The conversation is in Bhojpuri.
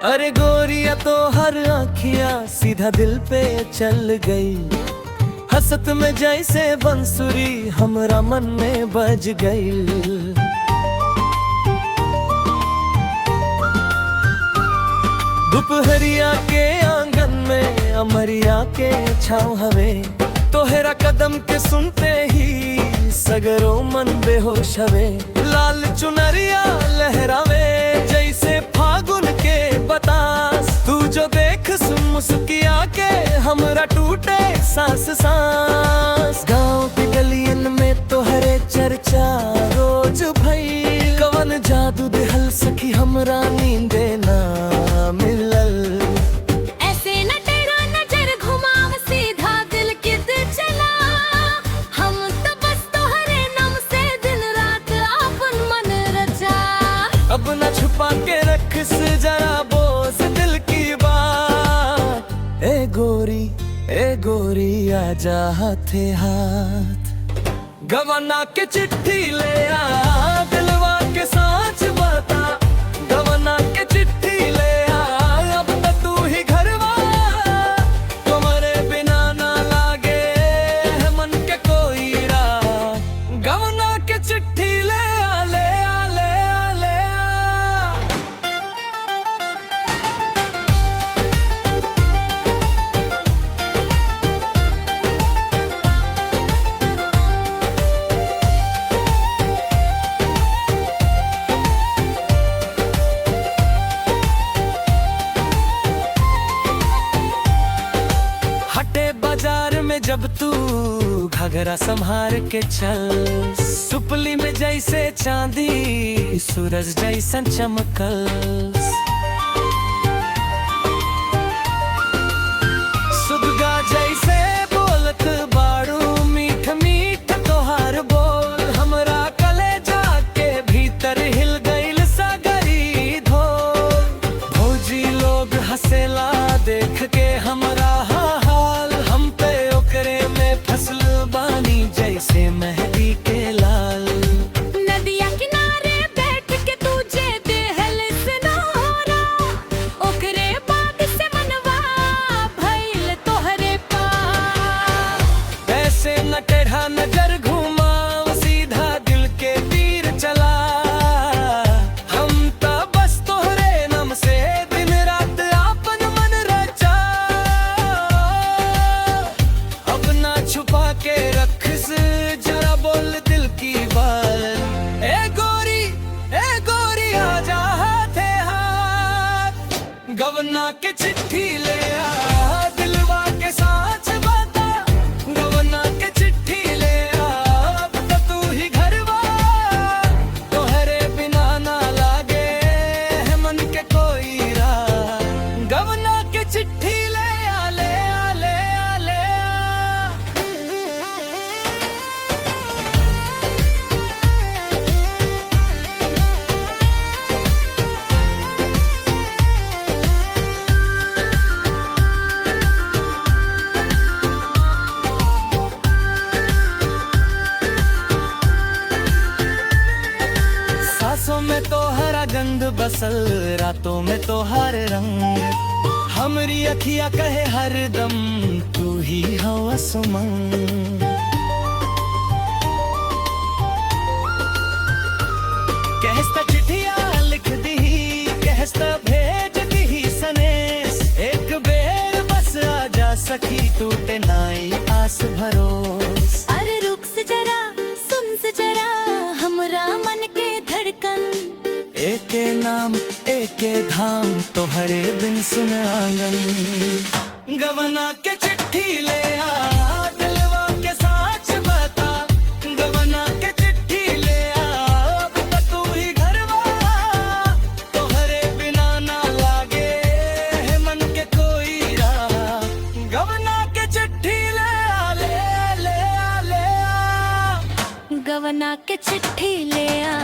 अरे गोरिया तो हर आँखिया सीधा दिल पे चल गई। हसत में जैसे बंसुरी हमरा मन में बज गई। दोपहरिया के आंगन में अमरिया के छाँव हवे। तोहरा कदम के सुनते ही सगरो मन बेहोश हवे। लाल चुनरिया लहरावे जैसे फागुन के बतास। तू जो देख मुस्किया के हमरा टूटे सांस सांस। गाँव की गलियन में तोहरे चर्चा रोज भई। कवन जादू दिहल सखी हमरा नींदे ना मिलल। ऐसे न तेरा नजर घुमाव सीधा दिल की चला। हम तो बस तोहरे नाम से दिन रात अपन मन रचा। अब न छुपा के रख से जरा बोझ दिल की बात। ए गोरी आजा हाथे हाथ। गवना के चिट्ठी ले आ दिलवा के साच बता। गवना के चिट्ठी ले आ अब तो तू ही घरवा। तुम्हारे बिना ना लागे है मन के कोई राह। गवना के चिट्ठी ले आ ले आ ले आ ले आ। हटे बाजार में जब तू घगरा संभार के चल। सुपली में जैसे चांदी सूरज जैसन चमकल। सुबगा जैसे बोलत बारू मीठ मीठ तोहार बोल। हमरा कलेजा के भीतर हिल गइल सागरी धोल। भौजी लोग हंसेला देख के हमरा हाल। हम पे ओकरे में फसल बानी जैसे मेहंदी के लाल। नदिया किनारे बैठ के तुझे देहल सिनोरा। ओकरे बाद से मनवा भइल तोहरे पार। ऐसे न टेढ़ा नजर घुमाओ सीधा दिल के तीर चला। हम तो बस तोहरे नाम से दिन रात आपन मन रचा। अपना छुपा के रख से जरा बोल दिल की बात। ए गोरी आजा हाथे हाथ। गवना के चिट्ठी ले आ दिलवा के साथ बता। गवना के चिट्ठी ले आ अब तो तू ही घरवा। तोहरे बिना ना लागे है मन के कोई राह। गवना के चिट्ठी ले आ ले आ ले आ ले आ। सांसों में तो हरा गंध बसल रातों में तो हर रंग। हमरी अखियां कहे हर दम तू ही हवा सुमंग। कहस्ता चिट्ठिया लिख दी कहस्ता भेज दी सनेस। एक बेर बस आजा सखी टूटे नाई आस भरोस। अरे रुक से जरा सुन से जरा हमरा मन के धड़कन। एके नाम एके धाम तोहरे बिन सुन आंगन। गवना के चिट्ठी ले आ दिलवा के साच बता। गवना के चिट्ठी ले आ अब तो तू ही घरवा। तोहरे बिना ना लागे है मन के कोई राह। गवना के चिट्ठी ले आ ले आ ले आ ले आ। गवना के चिट्ठी ले आ